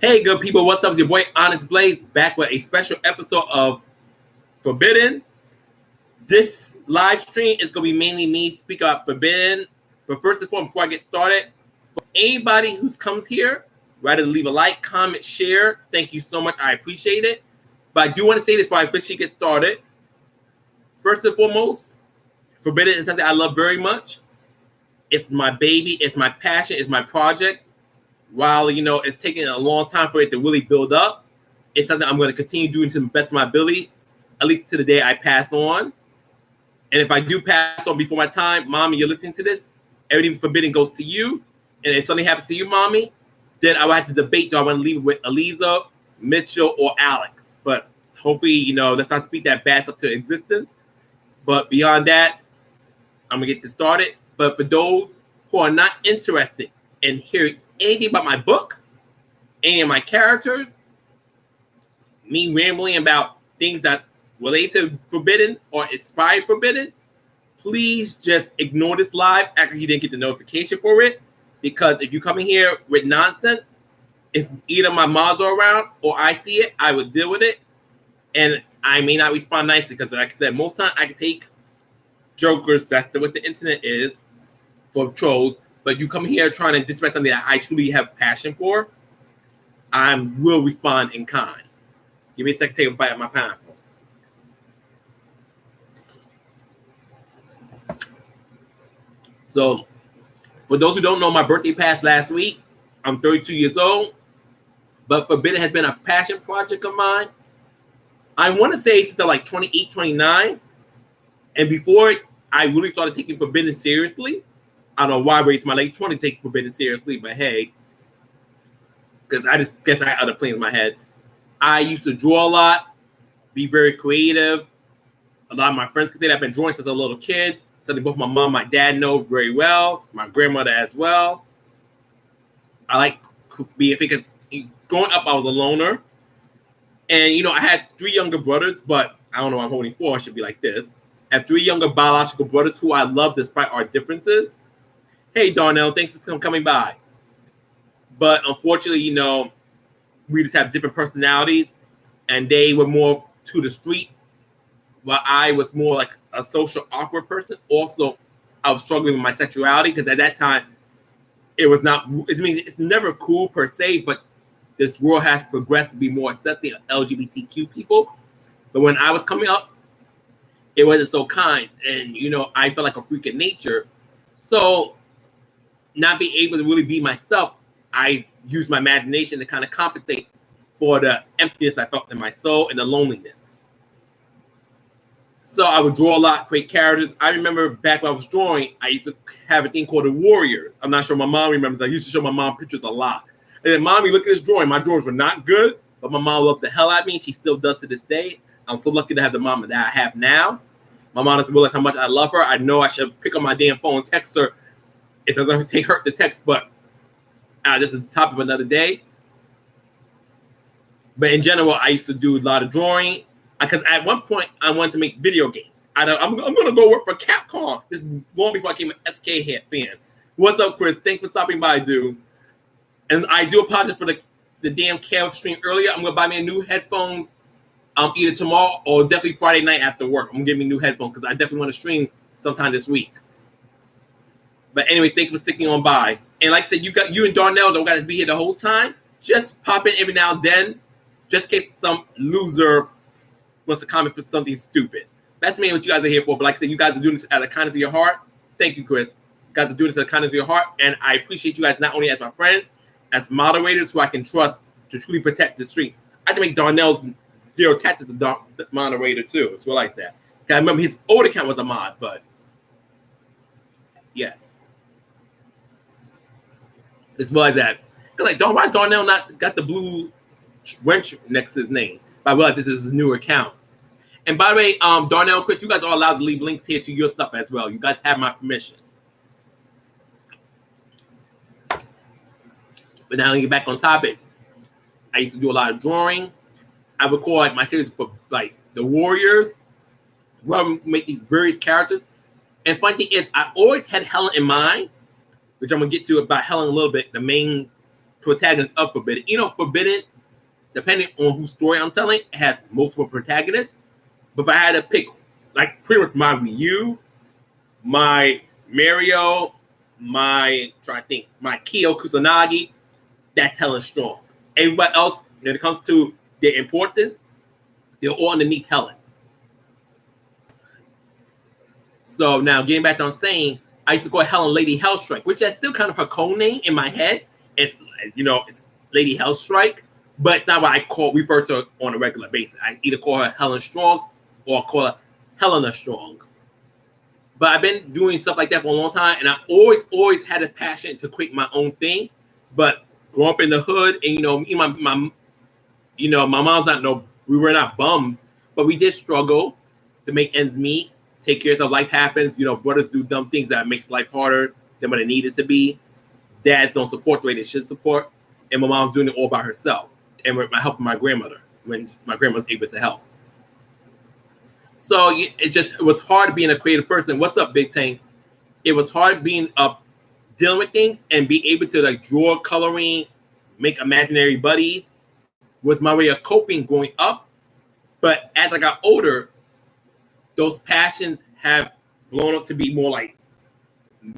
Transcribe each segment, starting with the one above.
Hey, good people, what's up? It's your boy Onyxe Blaze back with a special episode of Forbidden. This live stream is going to be mainly me speaking about Forbidden. But first and foremost, before I get started, for anybody who comes here, rather leave a like, comment, share. Thank you so much. I appreciate it. But I do want to say this before I officially get started. First and foremost, Forbidden is something I love very much. It's my baby. It's my passion. It's my project. While, it's taking a long time for it to really build up, it's something I'm going to continue doing to the best of my ability, at least to the day I pass on. And if I do pass on before my time, Mommy, you're listening to this, everything Forbidden goes to you. And if something happens to you, Mommy, then I will have to debate, do I want to leave it with Eliza, Mitchell, or Alex? But hopefully, let's not speak that bad stuff to existence. But beyond that, I'm going to get this started. But for those who are not interested in hearing anything about my book, any of my characters, me rambling about things that relate to Forbidden or inspired Forbidden, please just ignore this live after you didn't get the notification for it. Because if you come in here with nonsense, if either my mods are around or I see it, I will deal with it. And I may not respond nicely because, like I said, most times I can take jokers. That's what the internet is for trolls. But you come here trying to disrespect something that I truly have passion for, I will respond in kind. Give me a second to take a bite of my pineapple. So, for those who don't know, my birthday passed last week. I'm 32 years old. But Forbidden has been a passion project of mine. I want to say since I'm like 28, 29. And before I really started taking Forbidden seriously, I don't know why I waited to my late 20s to take Forbidden seriously, but hey, because I just guess I had other plans in my head. I used to draw a lot, be very creative. A lot of my friends can say that I've been drawing since a little kid. Something both my mom and my dad know very well, my grandmother as well. I like being, because growing up, I was a loner. And, I had 3 younger brothers, but I don't know, I'm holding 4, I should be like this. I have 3 younger biological brothers who I love despite our differences. Hey, Darnell, thanks for coming by. But unfortunately, we just have different personalities, and they were more to the streets, while I was more like a social awkward person. Also, I was struggling with my sexuality because at that time, it was not, it's never cool per se, but this world has progressed to be more accepting of LGBTQ people. But when I was coming up, it wasn't so kind. And, I felt like a freak of nature. So, not being able to really be myself, I used my imagination to kind of compensate for the emptiness I felt in my soul and the loneliness. So I would draw a lot, create characters. I remember back when I was drawing, I used to have a thing called the Warriors. I'm not sure my mom remembers. I used to show my mom pictures a lot. And then, Mommy, look at this drawing. My drawings were not good, but my mom loved the hell out of me. She still does to this day. I'm so lucky to have the mom that I have now. My mom doesn't realize how much I love her. I know I should pick up my damn phone and text her. It's going to take her to text, but this is the topic of another day. But in general, I used to do a lot of drawing because at one point I wanted to make video games. I'm going to go work for Capcom. This is long before I became an SK fan. What's up, Chris? Thanks for stopping by, dude. And I do apologize for the damn chaos stream earlier. I'm going to buy me a new headphones either tomorrow or definitely Friday night after work. I'm going to get me new headphones because I definitely want to stream sometime this week. But anyway, thank you for sticking on by. And like I said, you and Darnell don't got to be here the whole time. Just pop in every now and then, just in case some loser wants to comment for something stupid. That's mainly what you guys are here for. But like I said, you guys are doing this out of the kindness of your heart. Thank you, Chris. You guys are doing this out of the kindness of your heart. And I appreciate you guys not only as my friends, as moderators who I can trust to truly protect the stream. I can make Darnell's Zero Tactics a moderator too. It's real like that. I remember his old account was a mod, but yes. It's more like that. Like, why is Darnell not got the blue wrench next to his name? But I realize this is his new account. And by the way, Darnell, Chris, you guys are allowed to leave links here to your stuff as well. You guys have my permission. But now to get back on topic, I used to do a lot of drawing. I would call like my series for like the Warriors, where I would make these various characters. And funny thing is, I always had Helen in mind, which I'm gonna get to about Helen a little bit, the main protagonists of Forbidden. You know, Forbidden, depending on whose story I'm telling, it has multiple protagonists. But if I had to pick, like, pretty much my Ryu, my Mario, my Kyo Kusanagi, that's Helen Strong. Everybody else, when it comes to their importance, they're all underneath Helen. So now getting back to what I'm saying, I used to call Helen Lady Hellstrike, which is still kind of her code name in my head. It's, you know, it's Lady Hellstrike, but it's not what I refer to her on a regular basis. I either call her Helen Strongs or call her Helena Strongs. But I've been doing stuff like that for a long time, and I always had a passion to create my own thing. But growing up in the hood, and my mom's we were not bums, but we did struggle to make ends meet, take care of stuff. Life happens. You know, brothers do dumb things that makes life harder than what it needed to be. Dads don't support the way they should support, and my mom's doing it all by herself, and we're helping my grandmother when my grandma was able to help. So it was hard being a creative person. What's up, Big Tank? It was hard being dealing with things and be able to like draw, coloring, make imaginary buddies was my way of coping growing up. But as I got older, those passions have blown up to be more like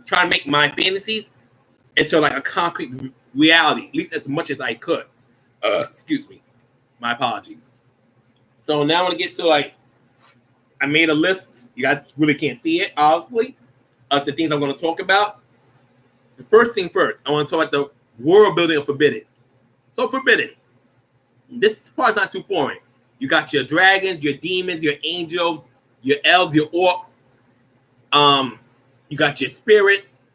trying to make my fantasies into like a concrete reality, at least as much as I could. Excuse me. My apologies. So now I want to get to like, I made a list. You guys really can't see it, obviously, of the things I'm going to talk about. The first thing first, I want to talk about the world building of Forbidden. So Forbidden, this part's not too foreign. You got your dragons, your demons, your angels, your elves, your orcs. You got your spirits.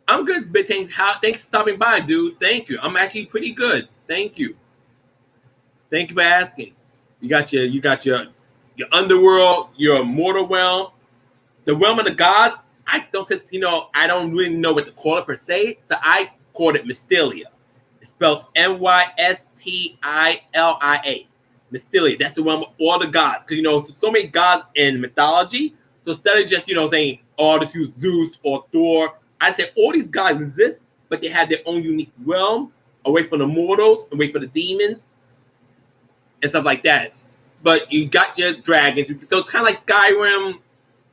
I'm good, Big Tank. Thanks for stopping by, dude. Thank you. I'm actually pretty good. Thank you. Thank you for asking. You got your underworld, your mortal realm, the realm of the gods. I don't really know what to call it per se, so I called it Mystilia. It's spelled Mystilia. Mystilia. That's the realm of all the gods, because so many gods in mythology. So instead of just saying, "Oh, just use Zeus or Thor," I said all these gods exist, but they have their own unique realm, away from the mortals, away from the demons, and stuff like that. But you got your dragons. So it's kind of like Skyrim,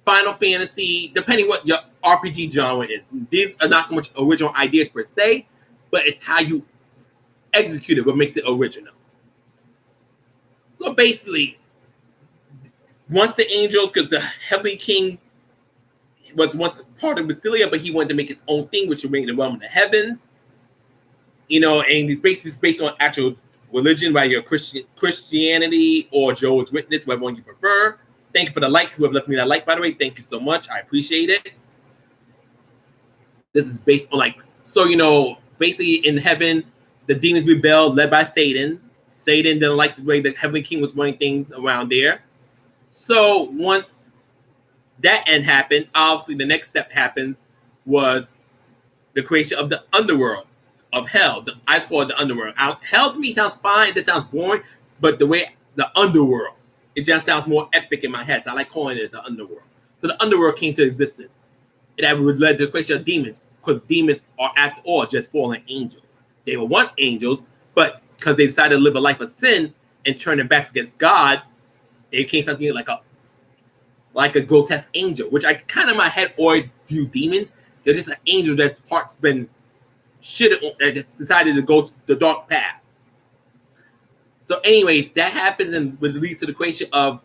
Final Fantasy, depending what your RPG genre is. These are not so much original ideas per se, but it's how you execute it what makes it original. So basically, once the angels, because the Heavenly King was once part of Mystilia, but he wanted to make his own thing, which would make the realm of the heavens. And it's based on actual religion, by your Christianity or Jehovah's Witness, whatever one you prefer. Thank you for the like. Whoever left me that like, by the way, thank you so much. I appreciate it. This is based on basically in heaven, the demons rebelled, led by Satan. Satan didn't like the way the Heavenly King was running things around there. So once that end happened, obviously the next step happens was the creation of the underworld. Of hell. I call it the underworld. Hell to me sounds fine. That sounds boring. But the way the underworld, it just sounds more epic in my head. So I like calling it the underworld. So the underworld came to existence. It led to the creation of demons, because demons are after all just fallen angels. They were once angels, but because they decided to live a life of sin and turn their backs against God, they became something like a grotesque angel, which I kind of in my head always view demons. They're just an angel that's heart's been shit that just decided to go the dark path. So anyways, that happens and leads to the creation of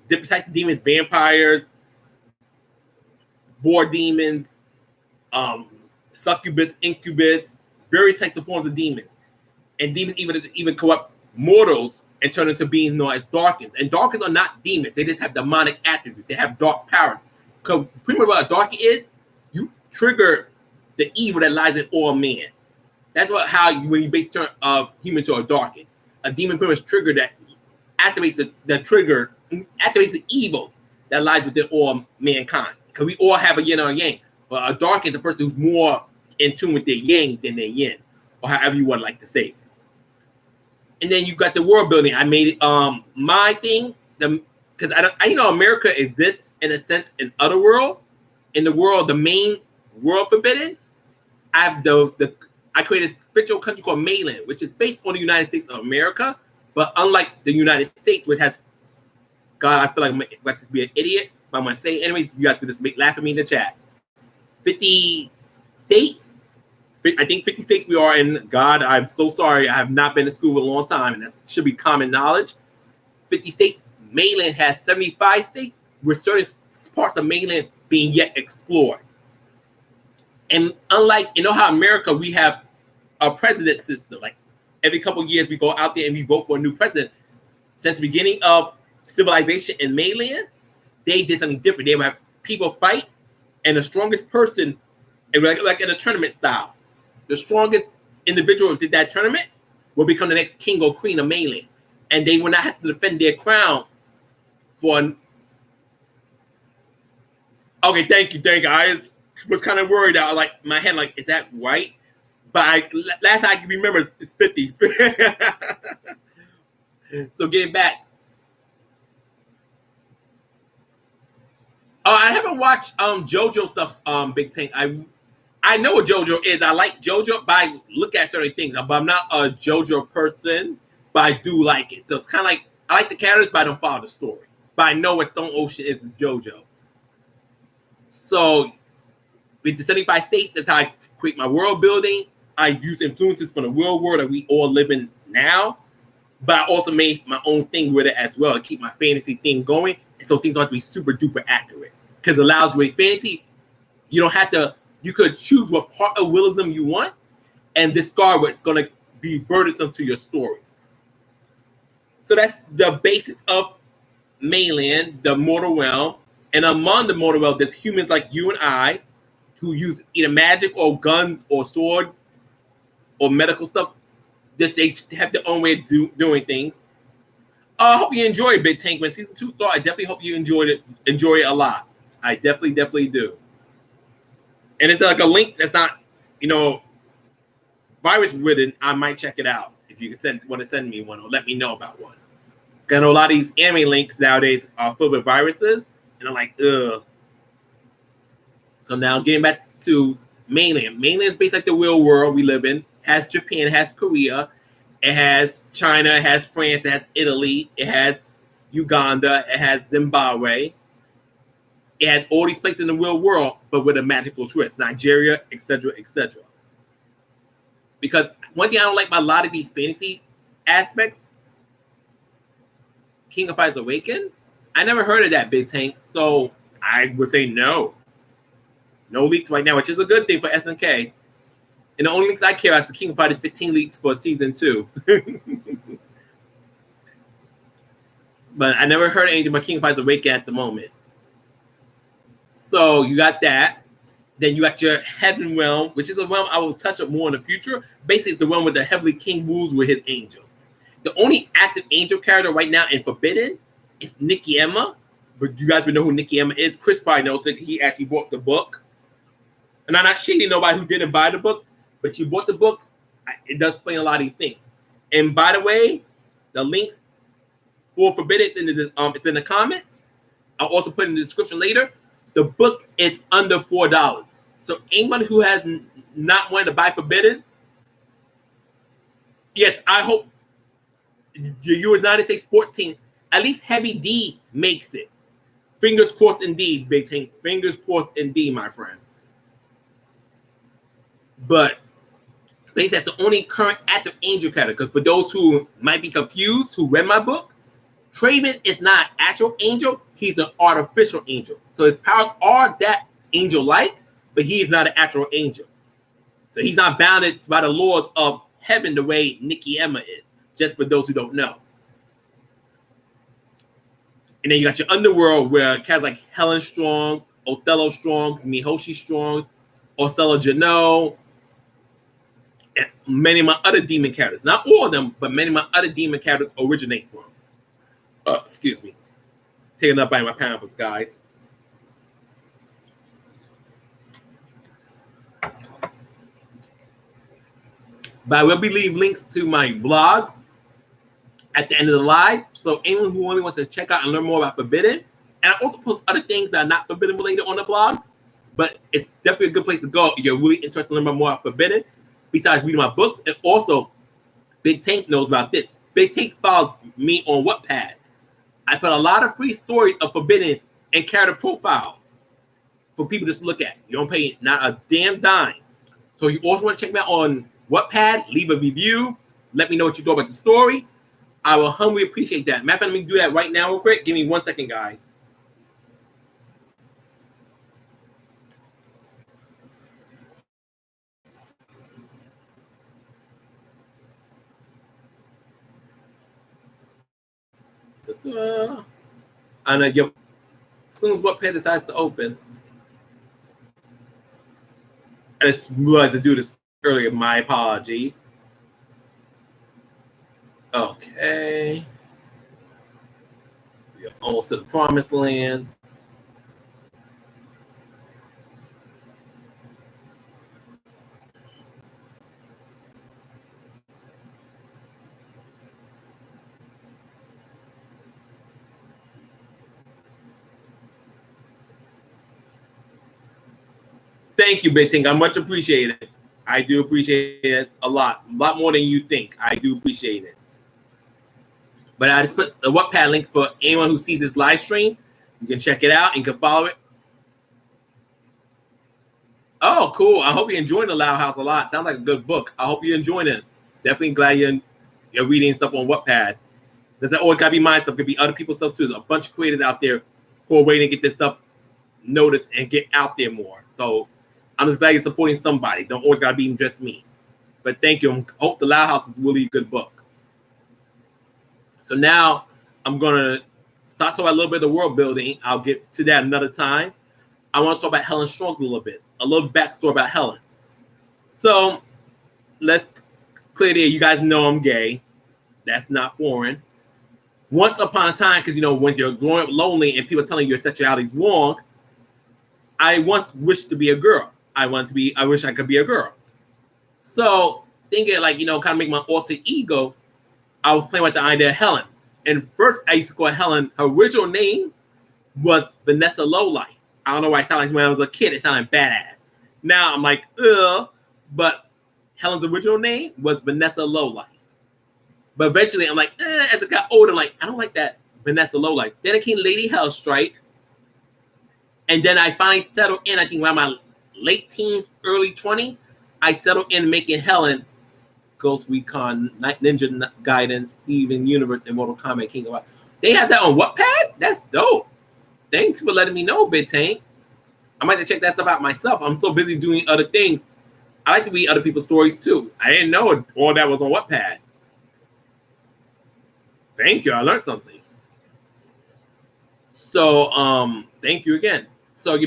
different types of demons, vampires, boar demons, succubus, incubus, various types of forms of demons. And demons even corrupt mortals and turn into beings known as Darkins. And Darkins are not demons. They just have demonic attributes. They have dark powers. Because pretty much what a Darkin is, you trigger the evil that lies in all men. That's when you base turn of human to a Darkin. A demon pretty much trigger that activates the evil that lies within all mankind. Because we all have a yin or a yang. But a Darkin is a person who's more in tune with their yang than their yin, or however you would like to say it. And then you got the world building. I made it my thing, because America exists in a sense in other worlds. In the world, the main world Forbidden, I have the I created a fictional country called Mayland, which is based on the United States of America, but unlike the United States, which has, God, I feel like I'm about to be an idiot, but I'm going to say it anyways. You guys can just laugh at me in the chat. 50 states. I think 50 states we are in. God, I'm so sorry. I have not been to school in a long time, and that should be common knowledge. 50 states. Mainland has 75 states, with certain parts of mainland being yet explored. And unlike, you know how America, we have a president system. Like every couple of years, we go out there and we vote for a new president. Since the beginning of civilization in mainland, they did something different. They would have people fight, and the strongest person, like in a tournament style, the strongest individual who did that tournament will become the next king or queen of mainland. And they will not have to defend their crown for okay, thank you. I just was kind of worried. I was like, my head, like, is that right? But last I can remember is 50. So getting back. Oh, I haven't watched JoJo stuff, Big Tank. I know what JoJo is. I like JoJo, but I look at certain things. But I'm not a JoJo person, but I do like it. So it's kind of like, I like the characters, but I don't follow the story. But I know what Stone Ocean is JoJo. So with the 75 states, that's how I create my world building. I use influences from the real world that we all live in now. But I also made my own thing with it as well to keep my fantasy thing going. And so things don't have to be super duper accurate. Because it allows with fantasy, you don't have to, you could choose what part of realism you want and discard what's going to be burdensome to your story. So that's the basics of mainland, the mortal realm. And among the mortal realm, there's humans like you and I who use either magic or guns or swords or medical stuff. Just they have their own way of doing things. I hope you enjoy it, Big Tank. When season 2 starts, I definitely hope you enjoy it a lot. I definitely do. And it's like a link that's not, virus ridden. I might check it out if you can want to send me one or let me know about one. I know a lot of these anime links nowadays are filled with viruses, and I'm like, ugh. So now getting back to mainland. Mainland is based like the real world we live in. Has Japan, it has Korea, it has China, it has France, it has Italy, it has Uganda, it has Zimbabwe. It has all these places in the real world, but with a magical twist. Nigeria, etc., etc. Because one thing I don't like about a lot of these fantasy aspects, King of Fighters Awaken, I never heard of that, Big Tank. So I would say no. No leaks right now, which is a good thing for SNK. And the only leaks I care about is the King of Fighters 15 leaks for season 2. But I never heard anything about King of Fighters Awaken at the moment. So you got that. Then you got your Heaven Realm, which is a realm I will touch up more in the future. Basically, it's the realm where the Heavenly King rules with his angels. The only active angel character right now in Forbidden is Nikki Emma. But you guys would know who Nikki Emma is. Chris probably knows it. He actually bought the book. And I'm not shading nobody who didn't buy the book, but you bought the book. It does explain a lot of these things. And by the way, the links for Forbidden it's in the comments. I'll also put it in the description later. The book is under $4. So anyone who has not wanted to buy Forbidden, yes, I hope your United States sports team, at least Heavy D makes it. Fingers crossed indeed, Big Tank. Fingers crossed indeed, my friend. But basically, that's the only current active angel character. Because for those who might be confused, who read my book, Traven is not an actual angel. He's an artificial angel. So his powers are that angel-like, but he is not an actual angel. So he's not bounded by the laws of heaven the way Nikki Emma is. Just for those who don't know. And then you got your underworld where cats like Helen Strongs, Othello Strongs, Mihoshi Strongs, Ursula Janot, and many of my other demon characters. Not all of them, but many of my other demon characters originate from. Excuse me. Taken up by my pineapples, guys. But I will be leaving links to my blog at the end of the live. So anyone who only wants to check out and learn more about Forbidden, and I also post other things that are not Forbidden related on the blog, but it's definitely a good place to go if you're really interested in learning more about Forbidden. besides reading my books. And also, Big Tank knows about this. Big Tank follows me on Wattpad. I put a lot of free stories of Forbidden and character profiles for people just to look at. You don't pay not a damn dime. So you also want to check me out on Wattpad, leave a review, let me know what you thought about the story. I will humbly appreciate that. Matter of fact, let me do that right now real quick. Give me 1 second, guys. And as soon as Wattpad decides to open, I just realized to do this earlier. My apologies. Okay. We're almost to the promised land. Thank you, Big Tank. I much appreciate it. I do appreciate it a lot more than you think. I do appreciate it. But I just put the Wattpad link for anyone who sees this live stream. You can check it out and can follow it. Oh, cool. I hope you're enjoying The Loud House a lot. Sounds like a good book. I hope you're enjoying it. Definitely glad you're reading stuff on Wattpad. Doesn't always gotta be my stuff. It could be other people's stuff too. There's a bunch of creators out there who are waiting to get this stuff noticed and get out there more. So I'm just glad you're supporting somebody. Don't always gotta be just me. But thank you. I hope The Loud House is really a good book. So now I'm gonna start talking about a little bit of world building. I'll get to that another time. I want to talk about HELLIN STRONGS a little bit. A little backstory about HELLIN. So let's clear the air. You guys know I'm gay. That's not foreign. Once upon a time, because when you're growing up lonely and people are telling you your sexuality is wrong, I once wished to be a girl. I wish I could be a girl. So thinking kind of make my alter ego, I was playing with the idea of Helen. And first I used to call Helen, her original name was Vanessa Lowlife. I don't know why it sounded like when I was a kid, it sounded badass. Now I'm like, ugh. But Helen's original name was Vanessa Lowlife. But eventually I'm like, as I got older, I'm like, I don't like that Vanessa Lowlife. Then it came Lady Hellstrike. And then I finally settled in, I think around my late teens, early 20s, I settled in making Helen Ghost Recon, Ninja Gaiden, Steven Universe, and Mortal Kombat King of War. They have that on Wattpad? That's dope. Thanks for letting me know, Big Tank. I might have to check that stuff out myself. I'm so busy doing other things. I like to read other people's stories too. I didn't know all that was on Wattpad. Thank you. I learned something. So, thank you again. So,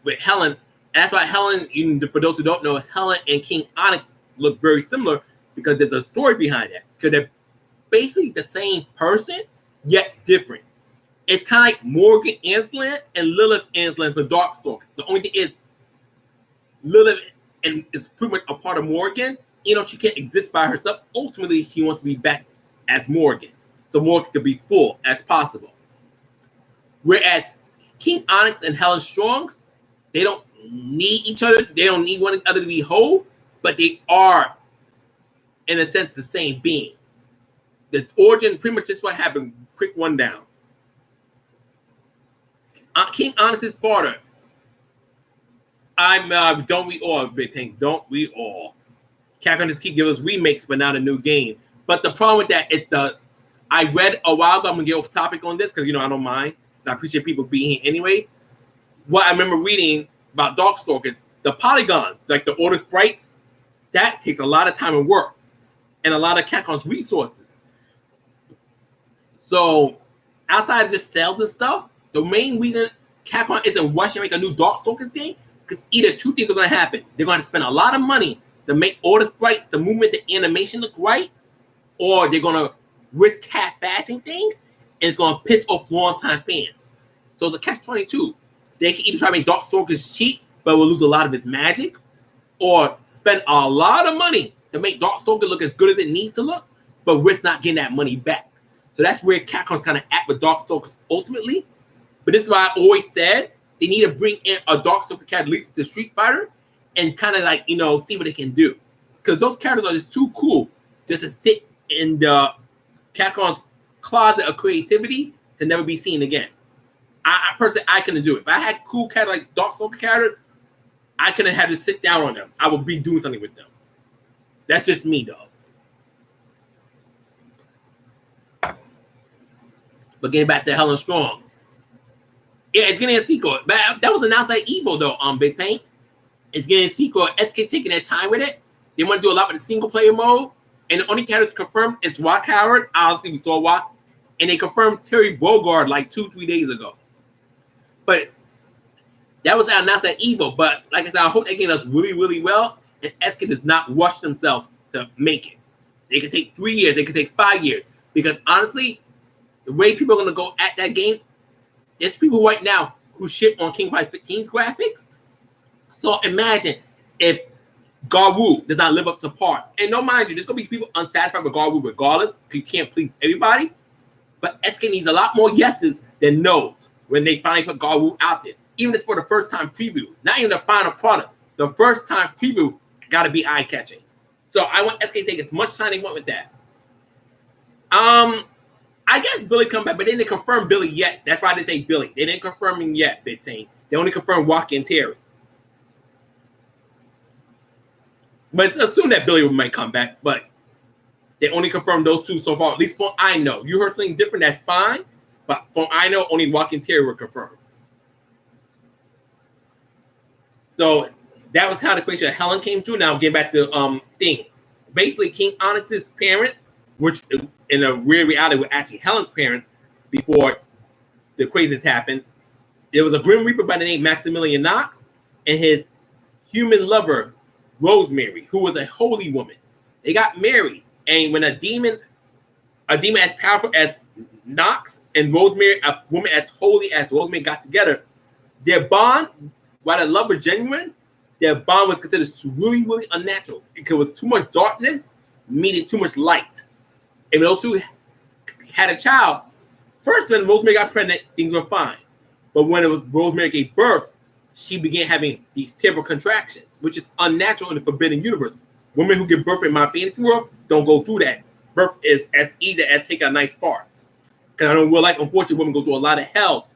with Helen, that's why Helen, even for those who don't know, Helen and King Onyx look very similar because there's a story behind that. Because they're basically the same person, yet different. It's kind of like Morgan Ansland and Lilith Ansland for Darkstalkers. The only thing is, Lilith is pretty much a part of Morgan. She can't exist by herself. Ultimately, she wants to be back as Morgan. So Morgan could be full as possible. Whereas King Onyx and HELLIN STRONGS, they don't need each other. They don't need one another to be whole, but they are, in a sense, the same being. The origin, pretty much, is what happened. Quick one down. King Onyx's father. Don't we all, Big Tank? Don't we all? Capcom just keep giving us remakes, but not a new game. But the problem with that is I read a while ago. I'm gonna get off topic on this because I don't mind. I appreciate people being here anyways. What I remember reading about Darkstalkers, the polygons, like the order sprites, that takes a lot of time and work and a lot of Capcom's resources. So outside of just sales and stuff, the main reason Capcom isn't rushing to make a new Darkstalkers game, because either two things are going to happen. They're going to spend a lot of money to make all the sprites, the movement, the animation look right, or they're going to risk half-assing things, and it's going to piss off long-time fans. So it's a catch-22. They can either try to make Darkstalkers cheap, but will lose a lot of its magic, or spend a lot of money to make Darkstalkers look as good as it needs to look, but risk not getting that money back. So that's where Capcom's kind of at with Darkstalkers ultimately. But this is why I always said they need to bring in a Darkstalker character, at least to Street Fighter, and kind of see what they can do. because those characters are just too cool just to sit in the Capcom's closet of creativity to never be seen again. I personally, I couldn't do it. If I had cool characters like Darkstalker characters, I couldn't have to sit down on them. I would be doing something with them. That's just me, though. But getting back to Helen Strong. Yeah, it's getting a sequel. But that was announced like Evo, though, Big Tank. It's getting a sequel. SK taking their time with it. They want to do a lot with the single-player mode. And the only characters confirmed is Rock Howard. Obviously, we saw Rock. And they confirmed Terry Bogard like 2-3 days ago. But that was announced at Evo. But like I said, I hope they get us really, really well. And SK does not rush themselves to make it. They can take 3 years. They can take 5 years. Because honestly, the way people are going to go at that game, there's people right now who shit on King Fight 15's graphics. So imagine if Garwu does not live up to par. And don't mind you, there's going to be people unsatisfied with Garwu regardless. You can't please everybody. But SK needs a lot more yeses than no's when they finally put Garwu out there. Even if it's for the first time preview. Not even the final product. The first time preview got to be eye-catching. So I want SK to take as much time they want with that. I guess Billy come back, but they didn't confirm Billy yet. That's why they say Billy. They didn't confirm him yet, Big Team. They only confirmed Rocky and Terry. But it's assumed that Billy might come back, but they only confirmed those two so far, at least from I know. You heard something different, that's fine. But from I know, only Rocky and Terry were confirmed. So that was how the creation of Helen came through. Now getting back to thing. Basically, King Onyx's parents, which in a weird reality were actually Helen's parents before the craziness happened. There was a Grim Reaper by the name Maximilian Knox and his human lover, Rosemary, who was a holy woman. They got married, and when a demon as powerful as Knox and Rosemary, a woman as holy as Rosemary, got together, their bond, while the love was genuine, their bond was considered really, really unnatural because it was too much darkness meeting too much light. And when those two had a child, first when Rosemary got pregnant, things were fine. But when it was Rosemary gave birth, she began having these terrible contractions, which is unnatural in the Forbidden Universe. Women who give birth in my fantasy world don't go through that. Birth is as easy as taking a nice fart. Because I know in real life, unfortunately, women go through a lot of hell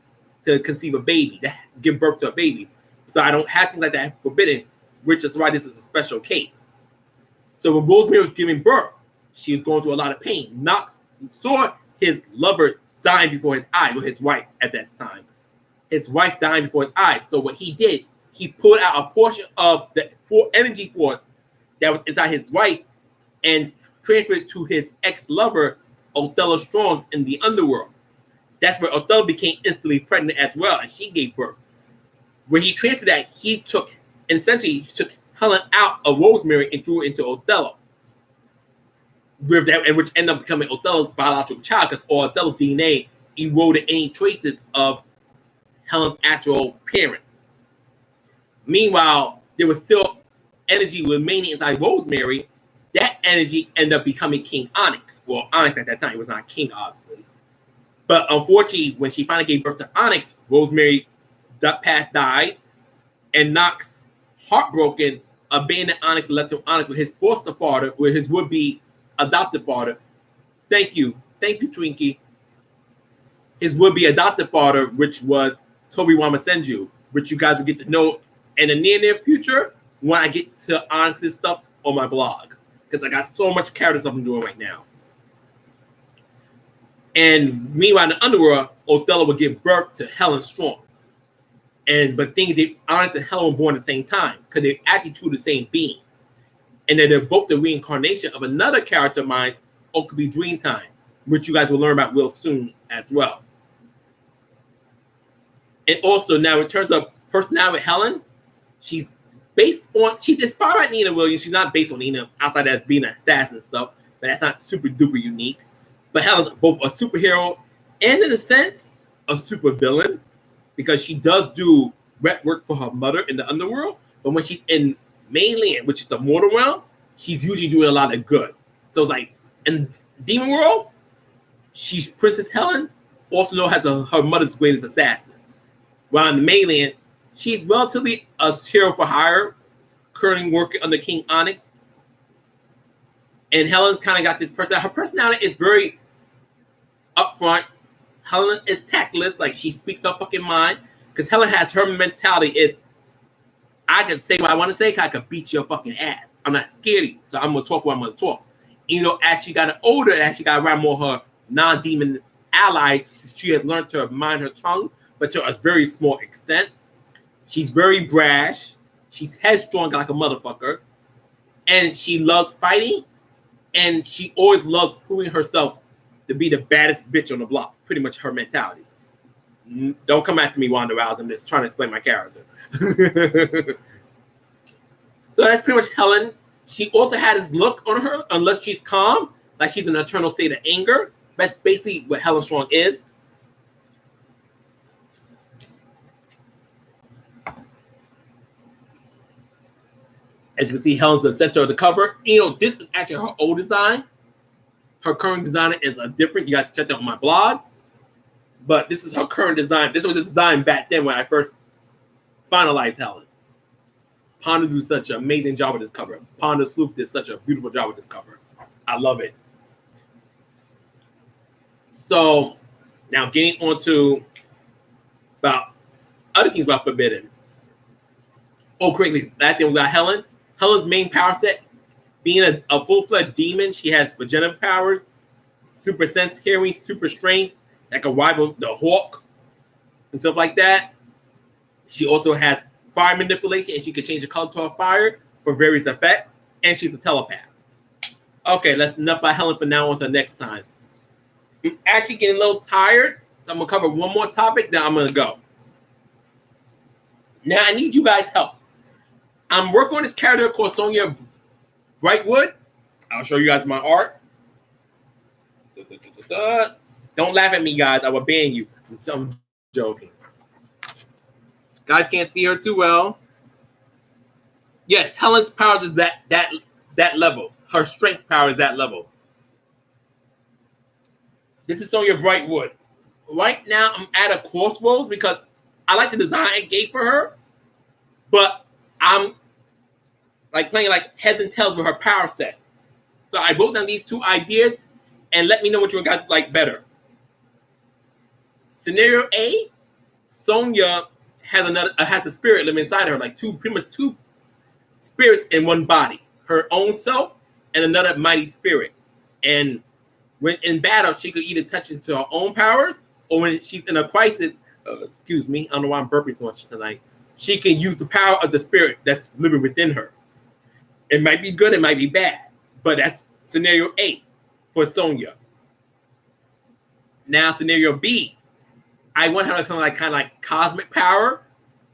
to conceive a baby, to give birth to a baby. So I don't have things like that forbidden, which is why this is a special case. So when Rosemary was giving birth, she was going through a lot of pain. Knox saw his lover dying before his eyes, or his wife at that time. His wife dying before his eyes. So what he did, he pulled out a portion of the energy force that was inside his wife and transferred it to his ex-lover, Othello Strongs, in the underworld. That's where Othello became instantly pregnant as well, and she gave birth. When he transferred that, he took Helen out of Rosemary and threw it into Othello. And which ended up becoming Othello's biological child because all Othello's DNA eroded any traces of Helen's actual parents. Meanwhile, there was still energy remaining inside Rosemary. That energy ended up becoming King Onyx. Well, Onyx at that time was not king, obviously. But unfortunately, when she finally gave birth to Onyx, Rosemary died, and Knox, heartbroken, abandoned Onyx and left him Onyx with his foster father, with his would-be adopted father. Thank you, Twinkie. His would-be adopted father, which was Toby Wamasenju, which you guys will get to know in the near future when I get to Onyx's stuff on my blog, because I got so much character stuff I'm doing right now. And meanwhile, in the underworld, Othello would give birth to Helen Strongs. But things that Onyx and Helen were born at the same time, because they're actually two of the same beings. And then they're both the reincarnation of another character of mine, Okubi Dreamtime, which you guys will learn about real soon as well. And also now in terms of personality with Helen, she's inspired by Nina Williams. She's not based on Nina outside of being an assassin and stuff, but that's not super duper unique. But Helen's both a superhero and in a sense a super villain, because she does do rep work for her mother in the underworld, but when she's in mainland, which is the mortal realm, she's usually doing a lot of good. So it's like in Demon World, she's Princess Helen, also known as her mother's greatest assassin. While in the mainland, she's relatively a hero for hire, currently working under King Onyx, And Helen's kind of got this personality. Her personality is very upfront. Helen is tactless, like she speaks her fucking mind. Because Helen has her mentality is, I can say what I want to say, because I can beat your fucking ass. I'm not scared of you, so I'm going to talk what I'm going to talk. You know, as she got older, as she got around more her non-demon allies, she has learned to mind her tongue, but to a very small extent. She's very brash. She's headstrong like a motherfucker. And she loves fighting. And she always loves proving herself to be the baddest bitch on the block. Pretty much her mentality. Don't come after me, Wanda Rouse. I'm just trying to explain my character. So that's pretty much Helen. She also had this look on her, unless she's calm, like she's in an eternal state of anger. That's basically what Helen Strong is. As you can see, Helen's the center of the cover. You know, this is actually her old design. Her current design is different. You guys can check that on my blog. But this is her current design. This was the design back then when I first finalized Helen. Ponder did such an amazing job with this cover. Ponder Sleuth did such a beautiful job with this cover. I love it. So now getting on to about other things about Forbidden. Oh, quickly, last thing we got Helen. Helen's main power set, being a full-fledged demon, she has regenerative powers, super sense, hearing, super strength, that can rival the Hawk and stuff like that. She also has fire manipulation, and she can change the color to her fire for various effects, and she's a telepath. Okay, that's enough about Helen for now. On to next time. I'm actually getting a little tired, so I'm going to cover one more topic, then I'm going to go. Now, I need you guys' help. I'm working on this character called Sonia Brightwood. I'll show you guys my art. Don't laugh at me, guys. I will ban you. I'm joking. Guys can't see her too well. Yes, Helen's powers is that level. Her strength power is that level. This is Sonia Brightwood. Right now, I'm at a crossroads because I like the design I gave for her, but I'm like playing like heads and tails with her power set. So I wrote down these two ideas and let me know what you guys like better. Scenario A, Sonia has a spirit living inside her, like pretty much two spirits in one body. Her own self and another mighty spirit. And when in battle, she could either touch into her own powers, or when she's in a crisis, excuse me, I don't know why I'm burping so much tonight, she can use the power of the spirit that's living within her. It might be good, it might be bad, but that's scenario A for Sonia. Now, scenario B, I want her to something like kind of like cosmic power,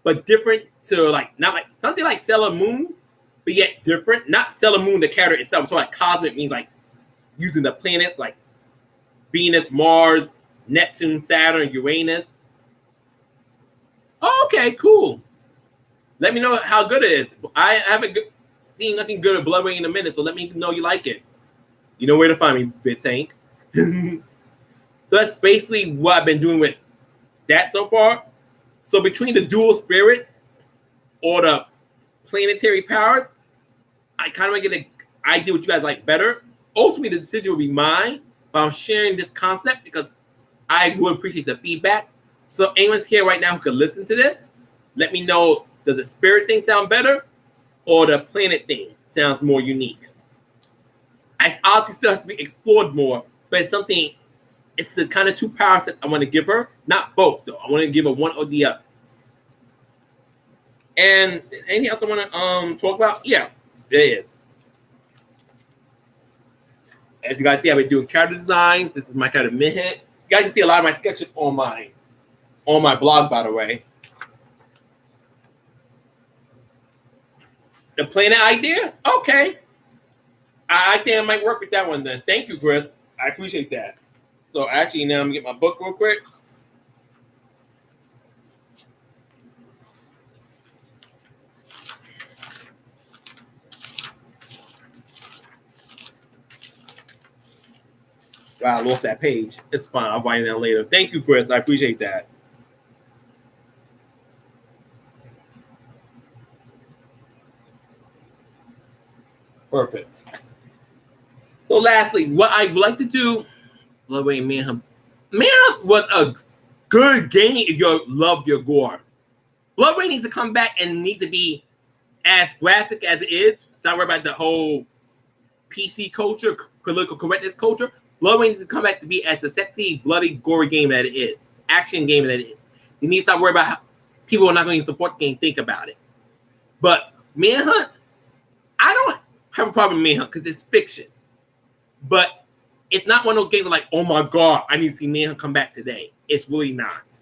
but different to like not like something like Sailor Moon, but yet different. Not Sailor Moon, the character itself. So like cosmic means like using the planets like Venus, Mars, Neptune, Saturn, Uranus. Oh, okay, cool. Let me know how good it is. I haven't seen nothing good at Blood Rain in a minute, so let me know you like it. You know where to find me, Bit Tank. So that's basically what I've been doing with that so far. So between the dual spirits or the planetary powers, I kind of want to get an idea what you guys like better. Ultimately, the decision will be mine, but I'm sharing this concept because I would appreciate the feedback. So anyone's here right now who could listen to this, let me know, does the spirit thing sound better or the planet thing sounds more unique? I obviously still has to be explored more, but it's something, it's the kind of two power sets I want to give her. Not both, though. I want to give her one or the other. And anything else I want to talk about? Yeah, there is. As you guys see, I've been doing character designs. This is my kind of mid-hit. You guys can see a lot of my sketches on my blog, by the way. The planet idea? Okay. I think I might work with that one then. Thank you, Chris. I appreciate that. So actually, now I'm going to get my book real quick. Wow, I lost that page. It's fine. I'll write it down later. Thank you, Chris. I appreciate that. Perfect. So lastly, what I would like to do, Blood Rain Manhunt. Manhunt was a good game if you love your gore. Blood Rain needs to come back and needs to be as graphic as it is. It's not worried about the whole PC culture, political correctness culture. Blood Rain needs to come back to be as a sexy, bloody, gory game that it is. Action game that it is. You need to stop worrying about how people are not going to support the game. Think about it. But Manhunt, I don't have a problem with Manhunt because it's fiction. But it's not one of those games like, oh my God, I need to see Manhunt come back today. It's really not.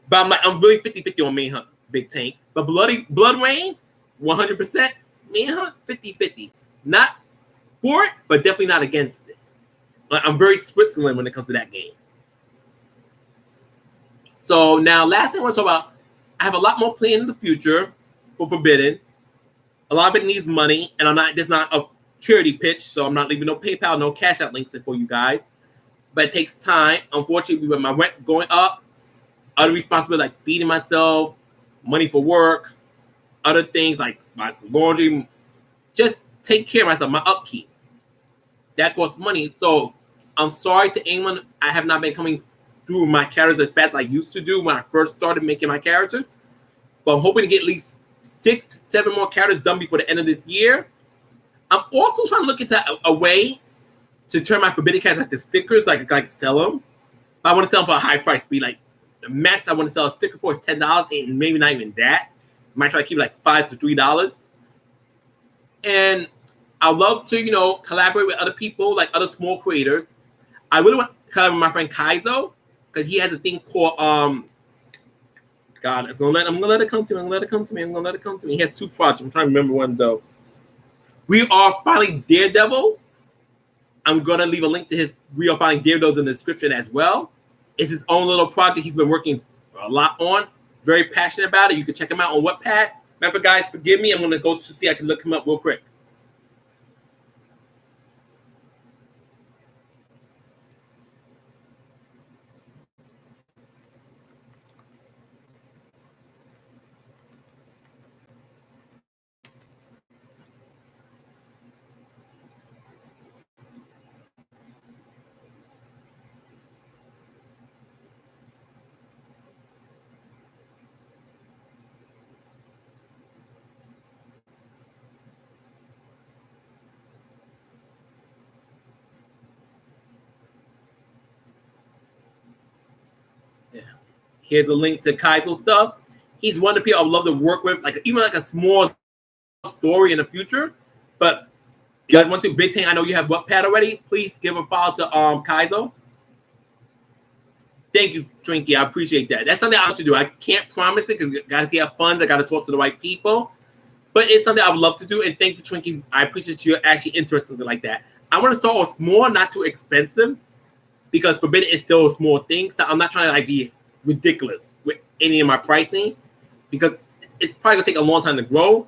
But I'm really 50-50 on Manhunt, Big Tank. But Blood Rain, 100%. Manhunt, 50-50. Not for it, but definitely not against it. I'm very Switzerland when it comes to that game. So now, last thing I want to talk about, I have a lot more planned in the future for Forbidden. A lot of it needs money, and there's not a charity pitch, so I'm not leaving no PayPal, no Cash App links for you guys. But it takes time. Unfortunately, with my rent going up, other responsibilities like feeding myself, money for work, other things like my laundry, just take care of myself, my upkeep. That costs money. So I'm sorry to anyone. I have not been coming through my characters as fast as I used to do when I first started making my characters. But I'm hoping to get at least 6-7 more characters done before the end of this year. I'm also trying to look into a way to turn my Forbidden characters into stickers, like sell them. But I want to sell them for a high price. Be like the max I want to sell a sticker for is $10, and maybe not even that. I might try to keep it like $5 to $3. And I love to, collaborate with other people, like other small creators. I really want to collaborate with my friend Kaizo, because he has a thing called God, I'm gonna let it come to me. He has 2 projects. I'm trying to remember one though. We Are Finally Daredevils. I'm gonna leave a link to his We Are Finally Daredevils in the description as well. It's his own little project he's been working a lot on. Very passionate about it. You can check him out on Wattpad. Remember, guys, forgive me. I'm gonna go to see if I can look him up real quick. Here's a link to Kaizo stuff. He's one of the people I would love to work with, even a small story in the future. But if you guys want to, Big Tank, I know you have Wattpad already. Please give a follow to Kaizo. Thank you, Twinkie. I appreciate that. That's something I want to do. I can't promise it because guys, you have funds. I got to talk to the right people. But it's something I would love to do. And thank you, Twinkie. I appreciate you actually interested in something like that. I want to start with small, not too expensive, because Forbidden is still a small thing. So I'm not trying to be ridiculous with any of my pricing, because it's probably gonna take a long time to grow.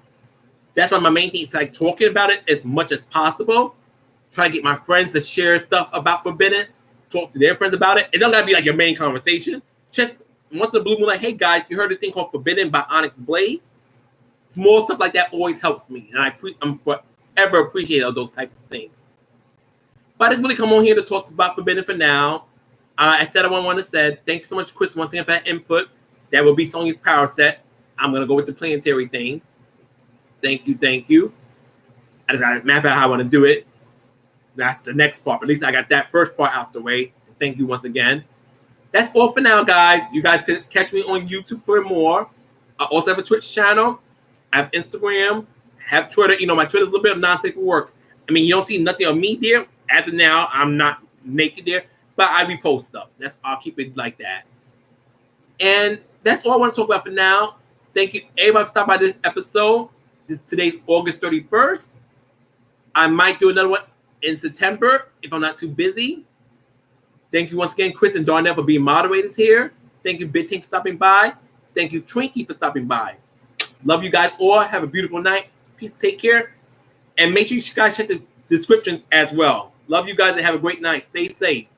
That's why my main thing is talking about it as much as possible. Try to get my friends to share stuff about Forbidden, talk to their friends about it. It doesn't gotta be your main conversation. Just once in a blue moon, hey guys, you heard this thing called Forbidden by Onyxe Blade? Small stuff like that always helps me, and I'm forever appreciative of those types of things. But I just really come on here to talk about Forbidden for now. I said what I want to say. Thank you so much, Chris, once again for that input. That will be Sonia's power set. I'm going to go with the planetary thing. Thank you. I just got to map out how I want to do it. That's the next part. At least I got that first part out the way. Thank you once again. That's all for now, guys. You guys can catch me on YouTube for more. I also have a Twitch channel. I have Instagram. I have Twitter. My Twitter's a little bit of non-safe for work. You don't see nothing on me there. As of now, I'm not naked there. But I repost stuff. I'll keep it like that. And that's all I want to talk about for now. Thank you, everybody, for stopping by this episode. Today's August 31st. I might do another one in September if I'm not too busy. Thank you once again, Chris and Darnell, for being moderators here. Thank you, Big Tank, for stopping by. Thank you, Twinkie, for stopping by. Love you guys all. Have a beautiful night. Peace. Take care. And make sure you guys check the descriptions as well. Love you guys and have a great night. Stay safe.